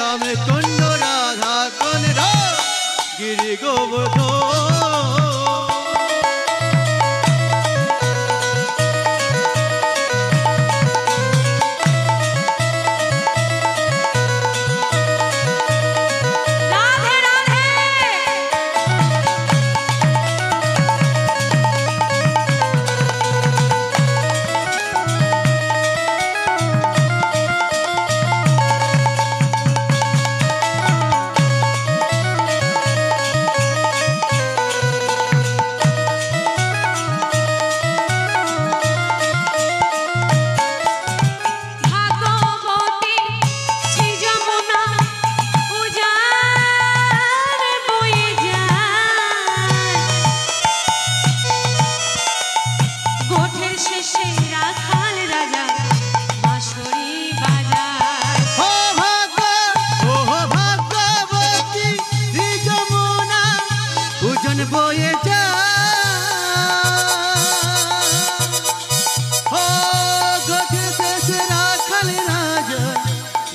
श्याम कुंड राधा कुंड गिरि गोवर्धन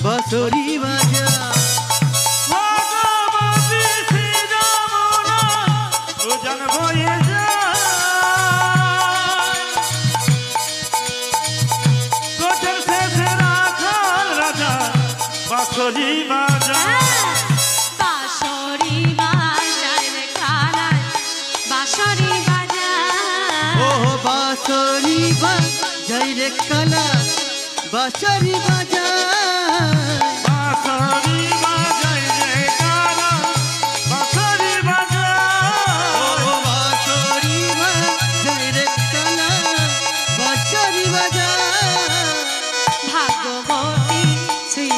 बांसुरी बाजा भगवती श्री जमुना उजन बोए गोचर से राखल राजा बांसुरी बाजा बांसुरी बाजा रे खाना बांसुरी बाजा ओ बांसुरी बाजा रे कला बांसुरी बाजा भगवती श्री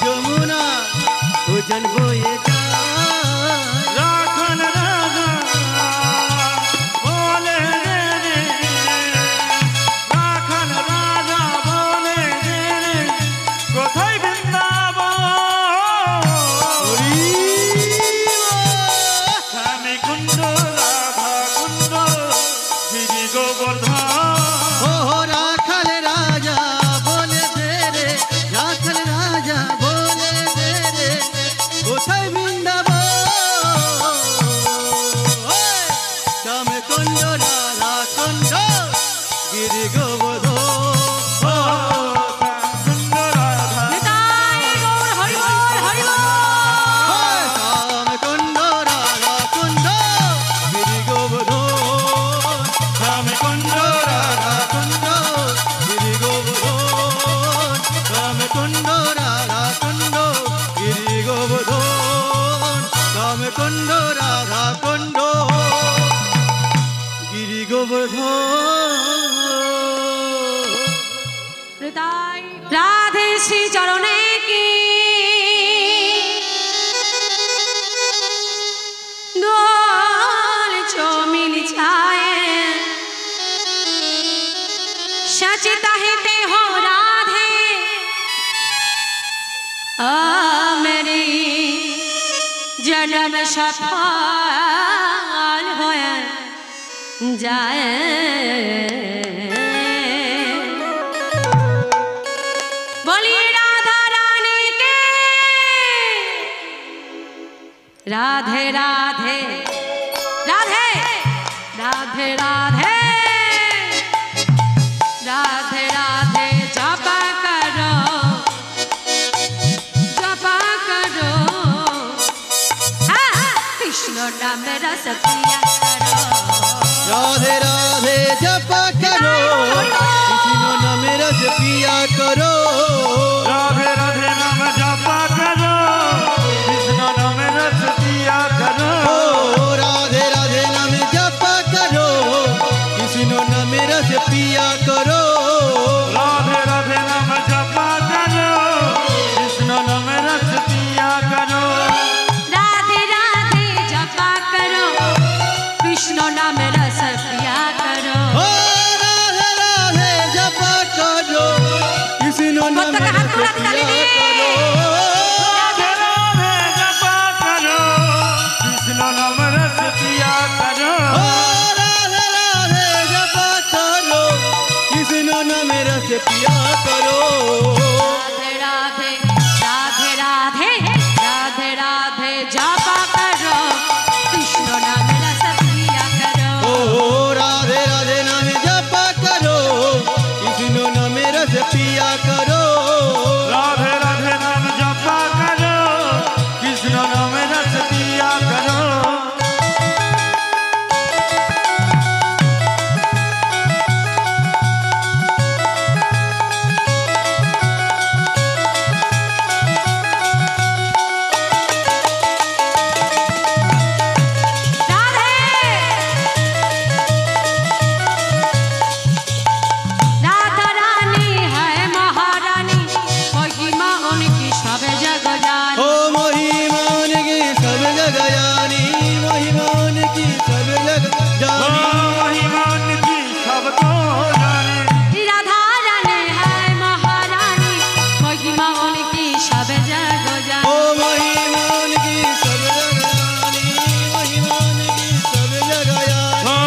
जमुना उजन बोए राखन राजा बोले रे राखन राजा बोले रे कोথায় বৃন্দাবন শ্যাম কুণ্ড রাধা কুণ্ড গিরি গোবর্ধন कुंड राधा कुंड गिरि गोवर्धन राधे श्री चरणे की डोल जो मिल जाए सचता हिते हो राधे मेरी जन्म सफल हो जाए बोलिए राधा रानी के राधे राधे राधे राधे राधे राधे राधे जपा करो कृष्ण नाम रस पिया करो राधे राधे जपा करो कृष्ण नाम रस पिया करो राधे राधे नाम जपा करो कृष्ण नाम रस पिया करो राधे राधे नाम जपा करो कृष्ण नाम रस पिया करो राधे राधे नाम जपा करो कृष्ण नाम रस पिया करो कृष्ण नाम रस पिया करो राधे राधे जपा करो कृष्ण नाम रस पिया करो राधे राधे जपा करो कृष्ण नाम रस पिया करो राधे राधे जपा करो कृष्ण नाम रस पिया करो राधे राधे राधे राधे राधे राधे जपा करो कृष्ण नाम रस पिया करो राधे राधे नाम जपा करो कृष्ण नाम रस पिया करो राधे राधे नाम जपा करो कृष्ण नाम रस पिया करो राधा रानी है महारानी महिमा उनकी सब जग जानी ओ महिमान की सब जग जानी महिमान की सब जग जानी महिमान की सबको जाने राधा रानी है महारानी महिमा उनकी सब जग ओ जानी महिमान की सब जग जानी महिमान की सब जग जानी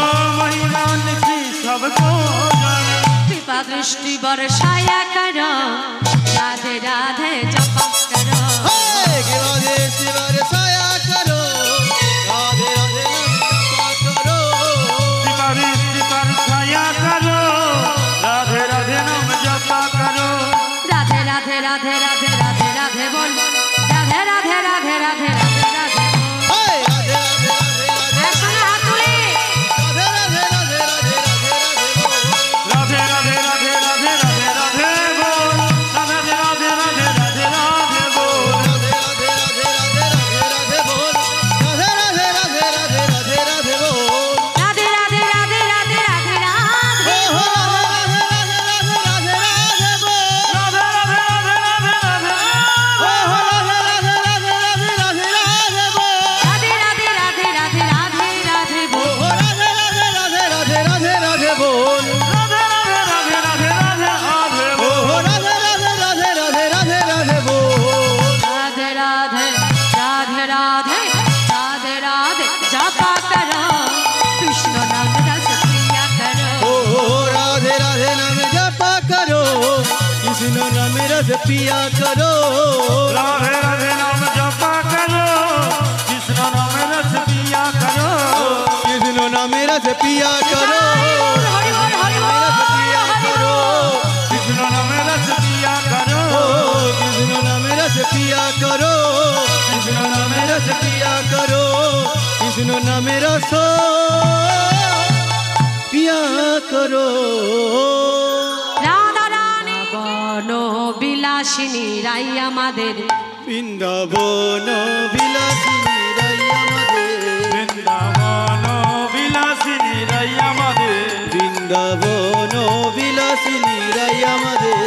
महिमान की सबको जाने कृपा दृष्टि बरसाया करो राधे राधे जपा करो हे के राधे शिवर साया करो राधे राधे नाम जपा करो कृपा दृष्टि पर छाया करो राधे राधे नाम जपा करो राधे राधे राधे राधे राधे राधे बोल राधे राधे राधे राधे राधे राधे बोल हे राधे राधे राधे राधे ऐसा हाथ तुले राधे राधे राधे राधे राधे राधे बोल राधे राधे राधे राधे राधे बोल राधे राधे राधे राधे राधे बोल राधे राधे राधे राधे राधे राधे बोल राधे राधे राधे राधे राधे राधे हो राधे राधे राधे राधे बोल राधे राधे राधे राधे राधे हो राधे राधे राधे राधे राधे राधे बोल राधे राधे राधे राधे राधे राधे बोल हो राधे राधे राधे राधे राधे राधे बोल राधे राधे राधे राधे राधे हो बोल राधे राधे राधे राधे राधे राधे बोल राधे राधे राधे राधे राधे राधे जपा करो कृष्ण नाम रस पिया करो ओ राधे राधे नाम जपा करो कृष्ण नाम रस पिया करो राधे राधे नाम जपा करो कृष्ण नाम रस पिया करो कृष्ण नाम रस पिया करो हरि बोल हरि बोल रस पिया करो कृष्ण नाम रस पिया करो ओ कृष्ण नाम रस पिया करो कृष्ण नाम रस पिया करो कृष्ण नाम रस पिया करो রাধা রানী বন বিলাসিনী রাই আমাদের বৃন্দাবন বিলাসিনী রাই আমাদের বৃন্দাবন বিলাসিনী রাই আমাদের বৃন্দাবন বিলাসিনী রাই আমাদের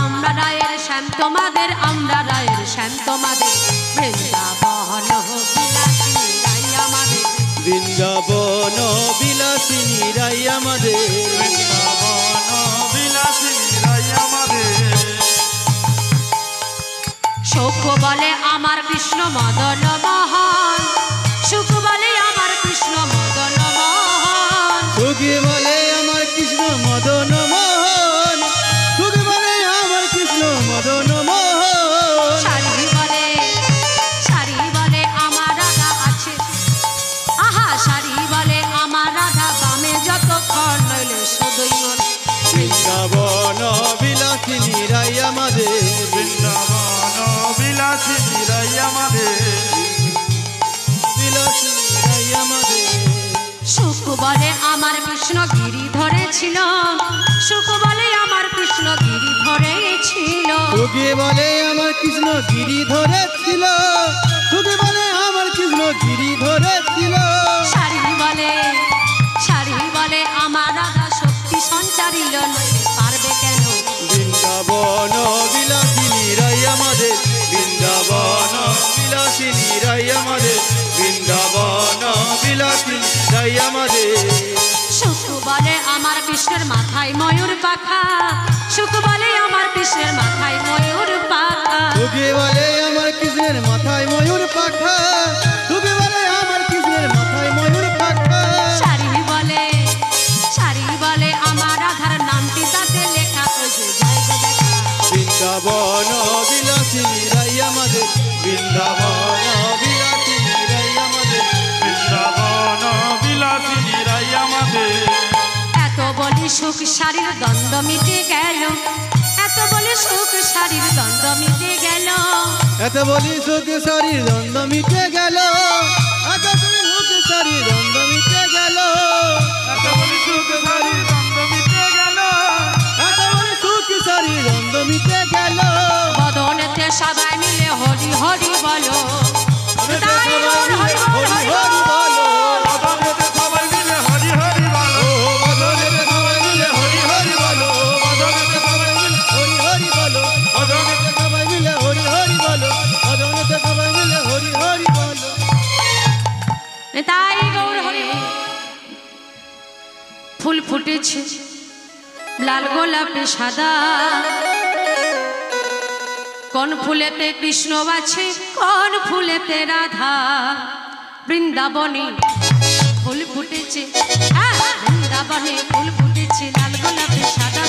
আমরা রায়ের শ্যাম তোমাদের আমরা রায়ের শ্যাম তোমাদের বৃন্দাবন বিলাসিনী রাই আমাদের বৃন্দাবন বিলাসিনী রাই আমাদের বৃন্দাবন বিলাসিনী রাই আমাদের সুখ বলে আমার কৃষ্ণ মদন মোহন সুখ বলে আমার কৃষ্ণ মদন মোহন সুখী বলে আমার কৃষ্ণ মদন মোহন সুখী বলে আমার কৃষ্ণ মদন মোহন শাড়ি বলে আমার রাধা আছে আহা শাড়ি বলে আমার রাধা বামে যতক্ষণ নইলে সদৈ মন বৃন্দাবন বিলাসিনী রাই আমাদের বৃন্দাবন বিলাসিনী রাই আমাদের বিলাসিনী রাই আমাদের সুখ বলে আমার কৃষ্ণ গিরি ধরেছিল সুখ বলে আমার কৃষ্ণ গিরি ধরেছিল সুখী বলে আমার কৃষ্ণ গিরি ধরেছিল সুখী বলে আমার কৃষ্ণ গিরি ধরেছিল শাড়ি বলে আমার রাধা শক্তি সঞ্চারিল নইলে পারবে কেন বৃন্দাবন বিলাসিনী রাই আমাদের বৃন্দাবন বিলাসিনী রাই আমাদের বৃন্দাবন বিলাসিনী রাই আমাদের সুখ বলে আমার কৃষ্ণের মাথায় ময়ূর পাখা সুখ বলে আমার কৃষ্ণের মাথায় ময়ূর পাখা সুখী বলে আমার কৃষ্ণের মাথায় ময়ূর পাখা সুখী বলে আমার কৃষ্ণের মাথায় ময়ূর পাখা শাড়ি বলে আমার রাধার নামটি তাতে লেখা ওই যে জায়গা দেখা বৃন্দাবন বিলাসিনী রাই আমাদের বৃন্দাবন বিলাসিনী রাই আমাদের বৃন্দাবন বিলাসিনী রাই আমাদের এত বলি সুখ শাড়ির দ্বন্দ্ব মিটে গেল এত বলি সুখ শাড়ির দ্বন্দ্ব মিটে গেল এত বলি সুখ শরীর দ্বন্দ্ব মিটে গেল এত বলি সুখ শরীর দ্বন্দ্ব মিটে গেল এত বলি সুখ শরীর দ্বন্দ্ব মিটে গেল এত বলি সুখ শরীর দ্বন্দ্ব মিটে গেল বদনেতে সবাই মিলে হরি হরি বলো তাই মোর হরি বল হরি বল বলো বদনেতে সবাই মিলে হরি হরি বলো বদনেতে সবাই মিলে হরি হরি বলো বদনেতে সবাই মিলে হরি হরি বলো বদনেতে সবাই মিলে হরি হরি বলো বদনেতে সবাই মিলে হরি হরি বলো তাই গৌর হরি বল। ফুল ফুটেছে লাল গোলাপে সাদা কোন ফুলেতে কৃষ্ণ আছে কোন ফুলেতে রাধা বৃন্দাবনে ফুল ফুটেছে বৃন্দাবনে ফুল ফুটেছে লাল গোলাপে সাদা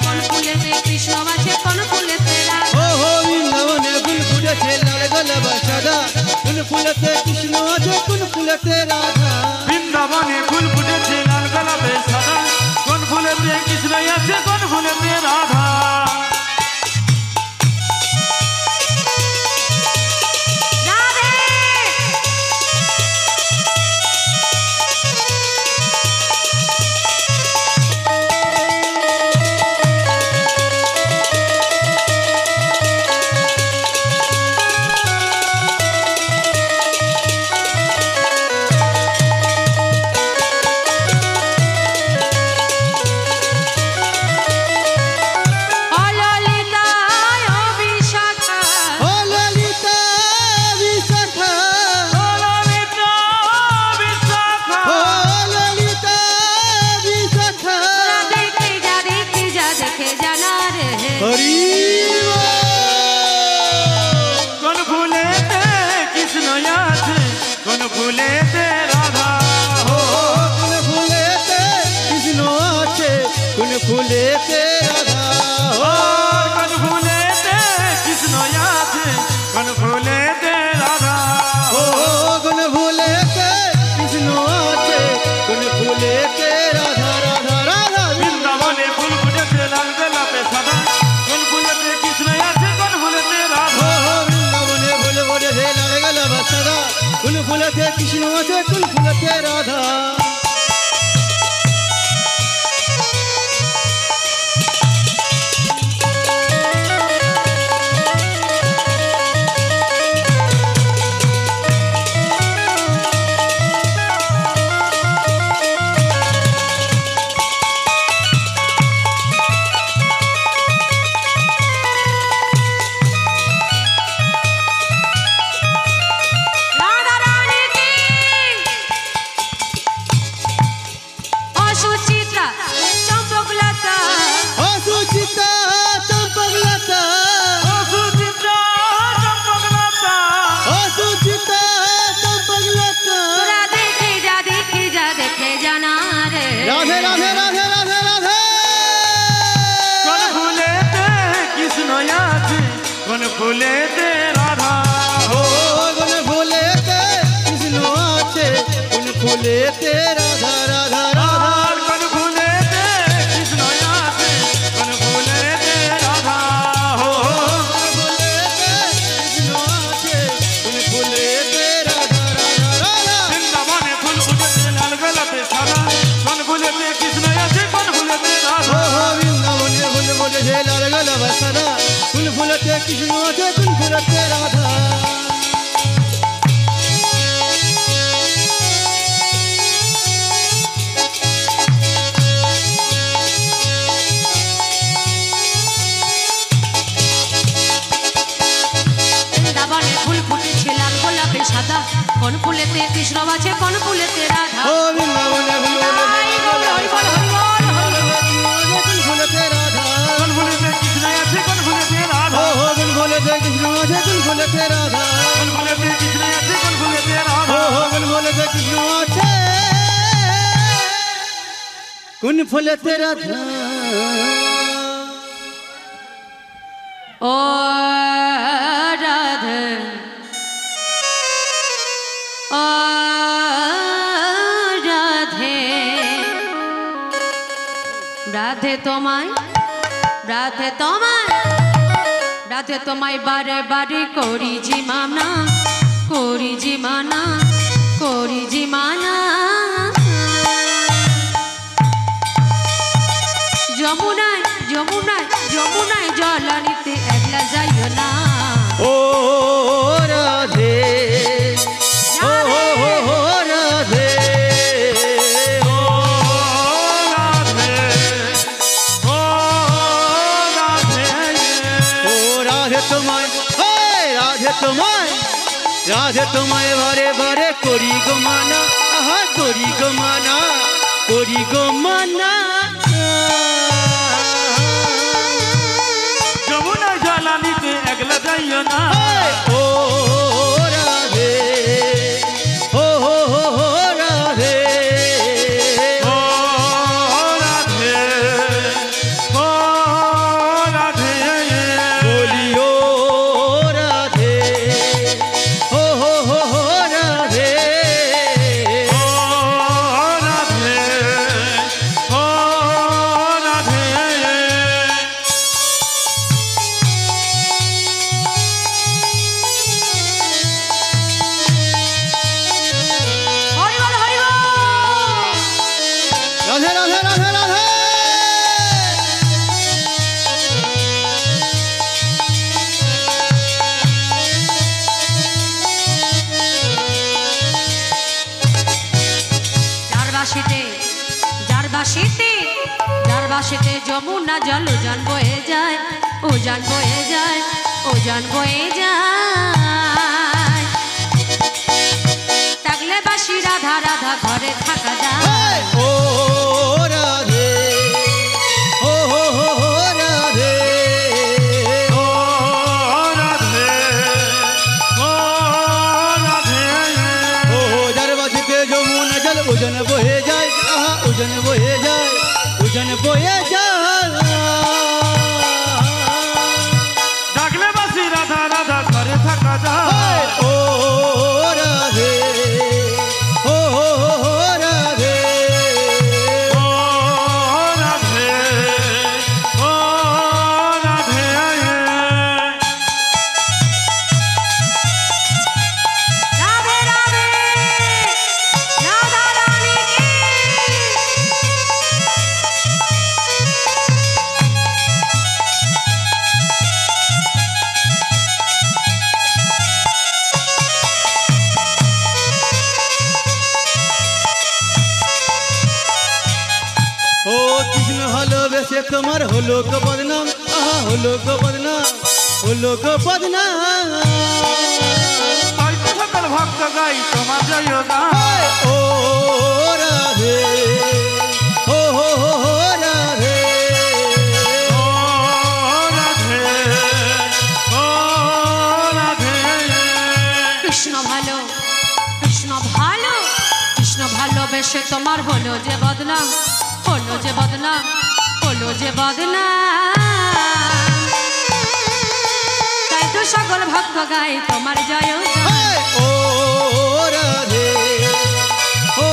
কোন ফুলেতে কৃষ্ণ আছে কোন ফুলেতে রাধা ও হো বৃন্দাবনে ফুল ফুটেছে লাল গোলাপ সাদা কোন ফুলেতে কৃষ্ণ আছে কোন ফুলেতে রাধা বৃন্দাবনে ফুল ফুটেছে লাল গোলাপে সাদা কোন ফুলেতে কৃষ্ণ আছে কোন ফুলেতে রাধা রাধে অললিতা অবিশাখা ও ললিতা বিশাখা ললিতা বিশাখা ও ললিতা বিশাখা দেখে যা জানা রে হরি কোন ফুলেতে কৃষ্ণ আছে কোন ফুলেতে রাধা ও কোন ফুলেতে কৃষ্ণ আছে কোন ফুলেতে রাধা ও কোন ফুলেতে কৃষ্ণ আছে কোন ফুলেতে রাধা ও কোন ফুলেতে কৃষ্ণ আছে কোন ফুলেতে রাধা রাধা রাধা বৃন্দাবনে ফুল ফুটেছে লাল গোলাপে সাদা কোন ফুলেতে কৃষ্ণ আছে কোন ফুলেতে রাধা ও বৃন্দাবনে ফুল ফুটেছে লাল গোলাপ সাদা কোন ফুলেতে কৃষ্ণ আছে কোন ফুলেতে রাধা রাধা রানী কি অসুচিত্রা চম্পকলতা ও সুচিতা চম্পকলতা ও সুচিত্রা চম্পকলতা ও সুচিতা চম্পকলতা তোরা দেখে জানা রে রাধে রাধে রাধে রাধে রাধে কোন ফুলেতে কৃষ্ণ আছে কোন ফুলেতে রাধা ও কোন ফুলেতে কৃষ্ণ আছে কোন ফুলেতে রাধা রাধা রাধা আর কোন ফুলেতে কৃষ্ণ আছে কোন ফুলেতে রাধা হো ফুলেতে কৃষ্ণ আছে কোন ফুলেতে রাধা রাধা রাধা বৃন্দাবনে ফুল ফুটেছে লাল গোলাপে সাদা কোন ফুলেতে কৃষ্ণ আছে কোন ফুলেতে রাধা ও বৃন্দাবনে ফুল ফুটেছে লাল গোলাপ সাদা কোন ফুলেতে কৃষ্ণ আছে কোন ফুলেতে রাধা বৃন্দাবনে ফুল ফুটেছে লাল গোলাপে সাদা কোন ফুলেতে কৃষ্ণ আছে কোন ফুলেতে রাধা ও বৃন্দাবনে ফুল তাই গৌর হরি বল হরি বল হরি বল। ফুটেছে ফুলেতে কৃষ্ণ আছে কোন ফুলেতে রাধা কোন ফুলেতে কৃষ্ণ আছে কোন ফুলেতে রাধা কোন ফুলেতে কৃষ্ণ আছে কোন ফুলেতে রাধা ও রাধে ও রাধে রাধে তোমায় রাধে তোমায় রাধে তোমায় বারে বারে করি জি মানা করি জি মানা করি জি মানা যমুনায় যমুনায় যমুনায় জল আনিতে একলা যাইও না ও রাধে ও রাধে ও রাধে ও রাধে ও রাধে তোমায় রাধে তোমায় রাধে তোমায় বারে বারে করি গো মানা আহা করি গো মানা করি গো মানা যমুনা জ্বালানিতে একলা যাইও না ও রাধে ও রাধে ও রাধে ও রাধে বলিও রাধে ও রাধে ও রাধে ও রাধে হরি বল হরি বল রাধে রাধে রাধে রাধে যার বাসিতে যমুনা জল উজান বয়ে যায় উজান বয়ে যায় উজান বয়ে যায় থাকলে বাসি রাধা রাধা ঘরে থাকা যায় ও রাধে ও রাধে ও রাধে ও রাধে ও যার বাসিতে যমুনা জল উজন বয়ে যায় আহা উজন বয়ে যায় উজন বয়ে যায় ডাকলে বাসি রাধা রাধা ঘরে থাকা যায় ও রাধে ও রাধে ও রাধে ও রাধে রাধে রাধে রাধা রানী কি ও কৃষ্ণ ভালোবেসে তোমার হলো গো বদনাম আহা হলো গো বদনাম হলো গো বদনাম তাই তো সকল ভক্ত গাই তোমার জয় গান ও রাধে ও রাধে ও রাধে ও রাধে কৃষ্ণ ভালো কৃষ্ণ ভালো কৃষ্ণ ভালোবেসে তোমার হলো যে বদনাম হলো যে বদনাম হলো যে বদনাম তাই তো সকল ভক্ত গায় তোমার জয় গান। ও রাধে ও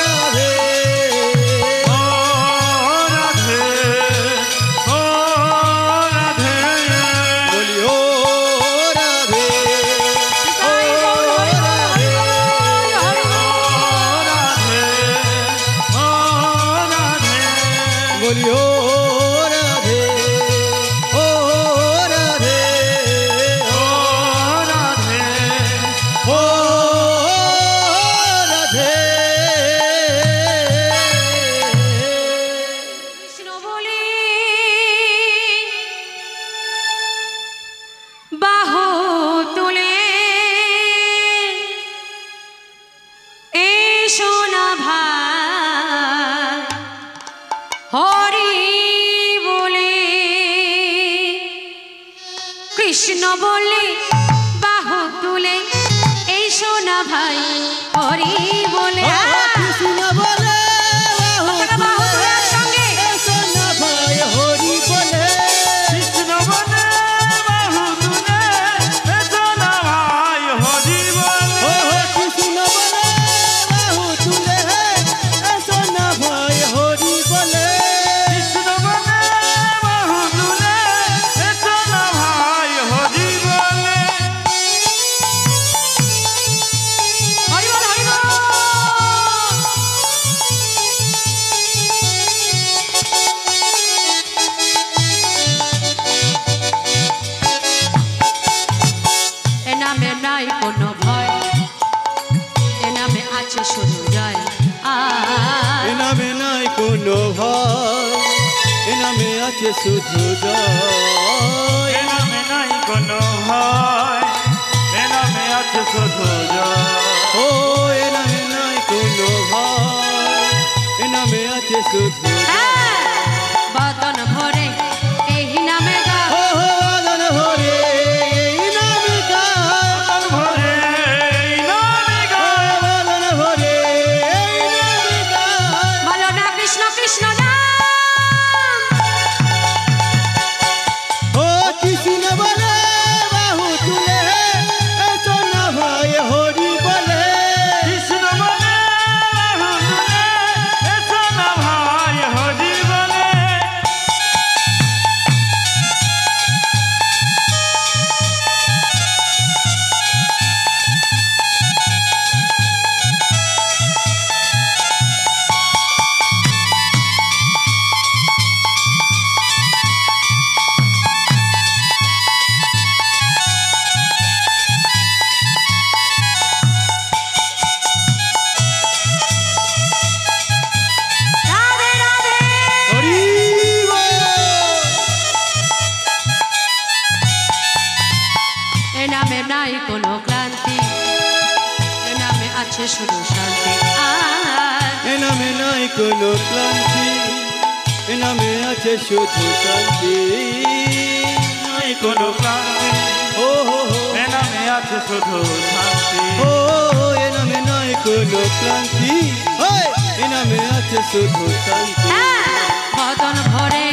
রাধে ও রাধে ও রাধে বলি ও রাধে ও রাধে বলি ও রাধে ও রাধে রাধে কৃষ্ণ বলে বাহু তুলে এই সোনা ভাই হরি বলে কৃষ্ণ বলে বাহু তুলে সঙ্গে সোনা ভাই হরি বলে কৃষ্ণ বলে বাহু তুলে সোনা ভাই হরি বলে কৃষ্ণ বলে বাহু তুলে সোনা ভাই হরি বলে কৃষ্ণ বলে বাহু তুলে সোনা ভাই হরি বলে হরি বল হরি বল এ নামে নাই কোনো ভয় এ নামে আছে শুধু জয় এ নামে নাই কোনো ভয় এ নামে আছে শুধু জয় এ নামে নাই কোনো ভয় এ নামে আছে শুধু জয় ও এ নামে নাই কোনো ভয় এ নামে আছে শুধু বদন ভরে এই নামে গা ও বাদন ভরে এই নামে গায় ভরে এই নামে গায় বাদন ভরে এই নামে গায় বলো না কৃষ্ণ কৃষ্ণ নাম ও কৃষ্ণ বলে বাহু তুলে সোনা ভাই হরি বলে কৃষ্ণ বলে বাহু তুলে সোনা ভাই হরি বলে রাধে রাধে হরি বল এ নামে নাই কোনো ক্লান্তি এ নামে আছে শুধু শান্তি এ নামে নাই কোনো ক্লান্তি এ নামে আছে শুধু শান্তি নাই কোনো ক্লান্তি ও হো হো এ নামে আছে শুধু শান্তি ও এ নামে নাই কোনো ক্লান্তি ওই, এ নামে আছে শুধু শান্তি বদন ভরে